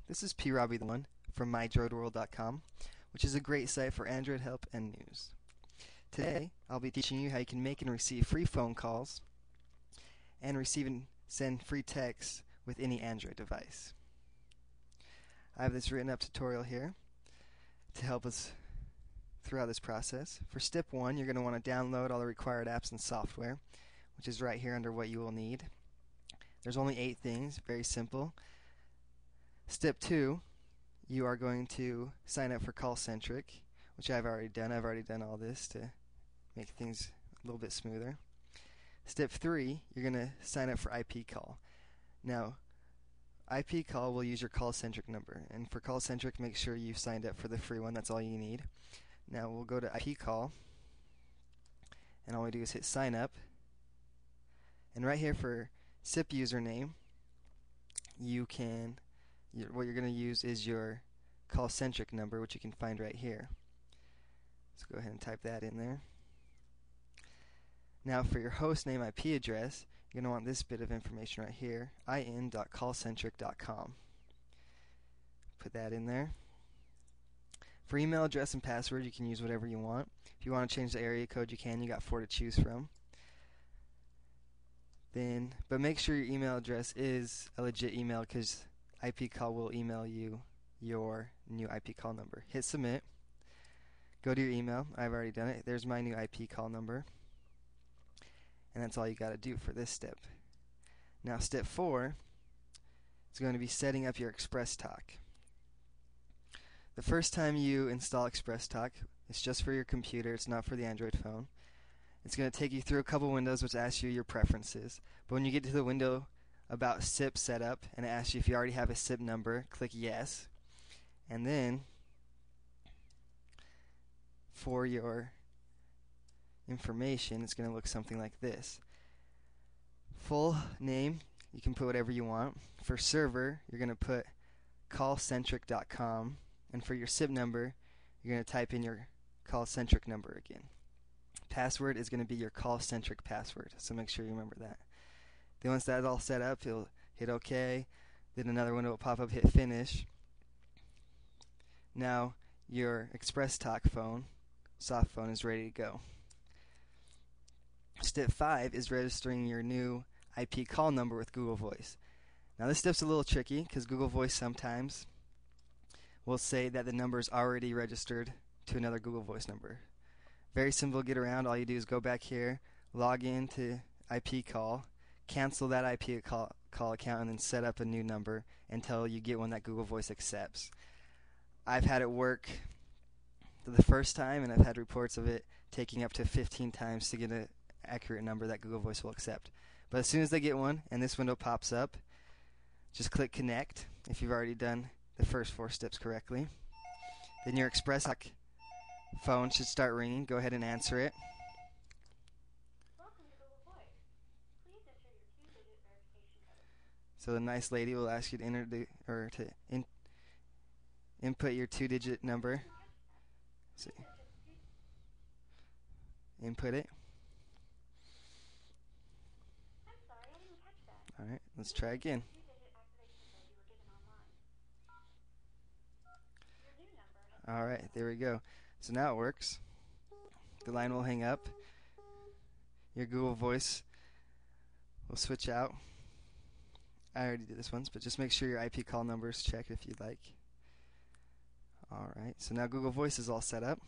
This is PRobbie1 from MyDroidWorld.com, which is a great site for Android help and news. Today, I'll be teaching you how you can make and receive free phone calls and receive and send free texts with any Android device. I have this written up tutorial here to help us throughout this process. For step 1, you're going to want to download all the required apps and software, which is right here under what you will need. There's only 8 things, very simple. Step 2, you are going to sign up for CallCentric, which I've already done. I've already done all this to make things a little bit smoother. Step 3, you're going to sign up for IP call. Now, IP call will use your CallCentric number, and for CallCentric, make sure you've signed up for the free one. That's all you need. Now we'll go to IP call, and all we do is hit sign up. And right here for SIP username, what you're going to use is your CallCentric number, which you can find right here. So go ahead and type that in there. Now for your host name IP address, you're going to want this bit of information right here, in.callcentric.com. Put that in there. For email address and password, you can use whatever you want. If you want to change the area code, you can. You got 4 to choose from. But make sure your email address is a legit email, because IP call will email you your new IP call number. Hit submit. Go to your email. I've already done it. There's my new IP call number. And that's all you got to do for this step. Now step 4 is going to be setting up your ExpressTalk. The first time you install ExpressTalk, it's just for your computer. It's not for the Android phone. It's going to take you through a couple windows which asks you your preferences. But when you get to the window about SIP setup and it asks you if you already have a SIP number, click yes. And then for your information, it's going to look something like this. Full name, you can put whatever you want. For server, you're going to put callcentric.com, and for your SIP number, you're going to type in your CallCentric number again. Password is going to be your CallCentric password, so make sure you remember that. Then once that's all set up, you'll hit OK. Then another window will pop up, hit finish. Now your ExpressTalk phone, soft phone, is ready to go. Step 5 is registering your new IP call number with Google Voice. Now this step's a little tricky because Google Voice sometimes will say that the number is already registered to another Google Voice number. Very simple to get around. All you do is go back here, log in to IP call, cancel that IP call account, and then set up a new number until you get one that Google Voice accepts. I've had it work the first time, and I've had reports of it taking up to 15 times to get an accurate number that Google Voice will accept. But as soon as they get one and this window pops up, just click connect if you've already done the first 4 steps correctly. Then your ExpressTalk phone should start ringing. Go ahead and answer it. Welcome to Google Voice. Please enter your 2-digit verification code. So the nice lady will ask you to input your 2-digit number. So input it. I'm sorry, I didn't catch that. Alright, let's try again. 2-digit activation code you were given online. Your new number has Alright, there we go. So now it works. The line will hang up. Your Google Voice will switch out. I already did this once, but just make sure your IP call number is checked if you'd like. Alright, so now Google Voice is all set up.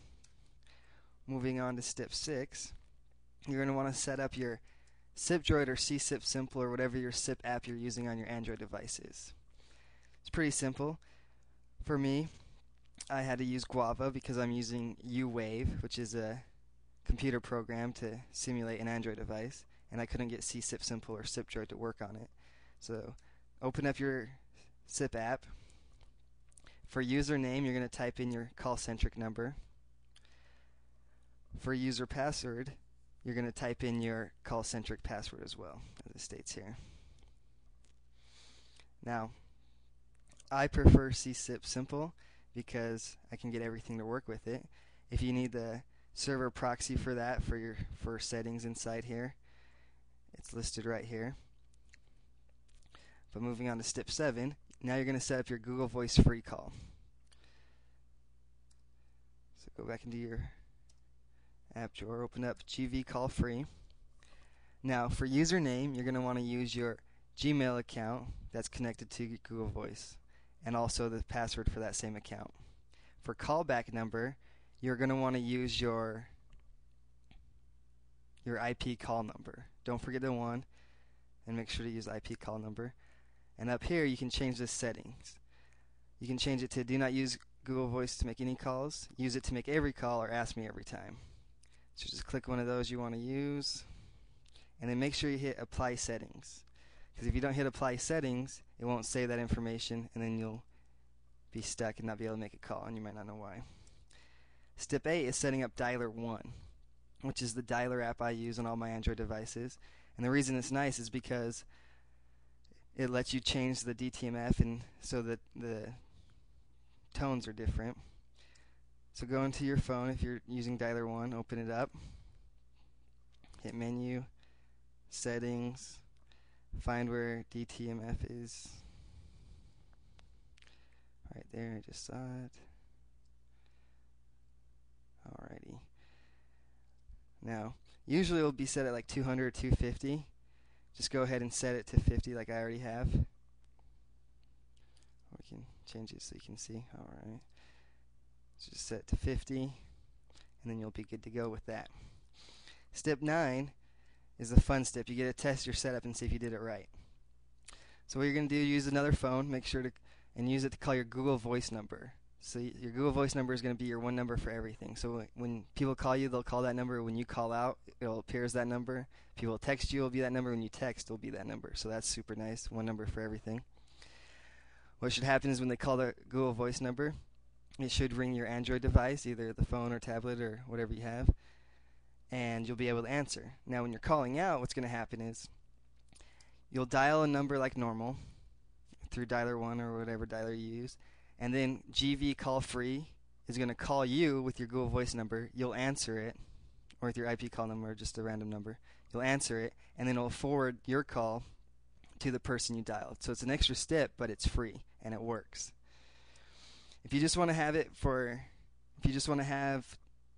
Moving on to step 6, you're going to want to set up your SIP Droid or CSIP Simple or whatever your SIP app you're using on your Android device is. It's pretty simple. For me, I had to use Guava because I'm using youwave, which is a computer program to simulate an Android device, and I couldn't get CSIP Simple or SIP Droid to work on it. So open up your SIP app. For username, you're going to type in your CallCentric number. For user password, you're going to type in your CallCentric password as well, as it states here. Now, I prefer CSIP Simple because I can get everything to work with it. If you need the server proxy for that, for settings inside here, it's listed right here. But moving on to step 7, now you're going to set up your Google Voice free call. So go back into your app drawer, open up GV Call Free. Now for username, you're going to want to use your Gmail account that's connected to your Google Voice, and also the password for that same account. For callback number, you're going to want to use your IP call number. Don't forget the 1, and make sure to use IP call number. And up here, you can change the settings. You can change it to do not use Google Voice to make any calls, use it to make every call, or ask me every time. So just click one of those you want to use, and then make sure you hit apply settings. Because if you don't hit apply settings, it won't save that information, and then you'll be stuck and not be able to make a call, and you might not know why. Step 8 is setting up Dialer 1, which is the dialer app I use on all my Android devices. And the reason it's nice is because it lets you change the DTMF and so that the tones are different. So go into your phone if you're using Dialer 1, open it up, hit menu, settings, find where DTMF is. Right there, I just saw it. Alrighty. Now, usually it'll be set at like 200 or 250. Just go ahead and set it to 50 like I already have. We can change it so you can see. Alright. So just set it to 50, and then you'll be good to go with that. Step 9 is the fun step. You get to test your setup and see if you did it right. So what you're going to do, use another phone, make sure to, and use it to call your Google Voice number. So your Google Voice number is going to be your one number for everything. So when people call you, they'll call that number. When you call out, it'll appear as that number. People text you, it'll be that number. When you text, it'll be that number. So that's super nice. One number for everything. What should happen is when they call the Google Voice number, it should ring your Android device, either the phone or tablet or whatever you have, and you'll be able to answer. Now when you're calling out, what's going to happen is you'll dial a number like normal through Dialer 1 or whatever dialer you use, and then GV Call Free is going to call you with your Google Voice number. You'll answer it, or with your IP call number, or just a random number. You'll answer it, and then it'll forward your call to the person you dialed. So it's an extra step, but it's free, and it works. If you just want to have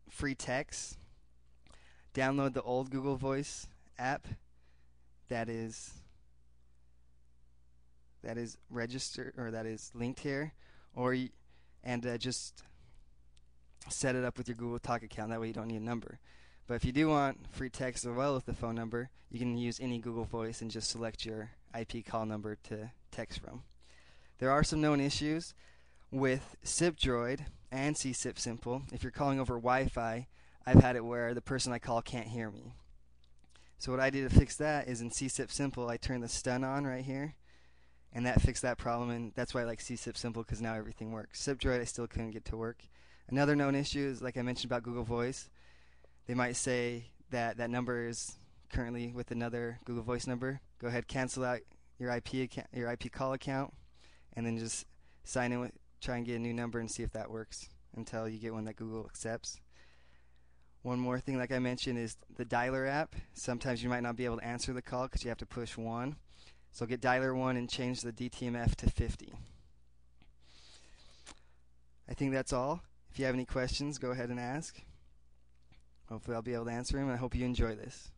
free text, download the old Google Voice app that is registered, or that is linked here, and just set it up with your Google Talk account. That way you don't need a number. But if you do want free text as well with the phone number, you can use any Google Voice and just select your IP call number to text from. There are some known issues with SipDroid and CSipSimple. If you're calling over Wi-Fi, I've had it where the person I call can't hear me. So what I did to fix that is in CSipSimple, I turned the stun on right here, and that fixed that problem, and that's why I like CSipSimple, because now everything works. SipDroid I still couldn't get to work. Another known issue is, like I mentioned about Google Voice, they might say that that number is currently with another Google Voice number. Go ahead, cancel out your IP call account, and then just sign in with, try and get a new number and see if that works until you get one that Google accepts. One more thing, like I mentioned, is the dialer app. Sometimes you might not be able to answer the call because you have to push 1. So get Dialer 1 and change the DTMF to 50. I think that's all. If you have any questions, go ahead and ask. Hopefully I'll be able to answer them, and I hope you enjoy this.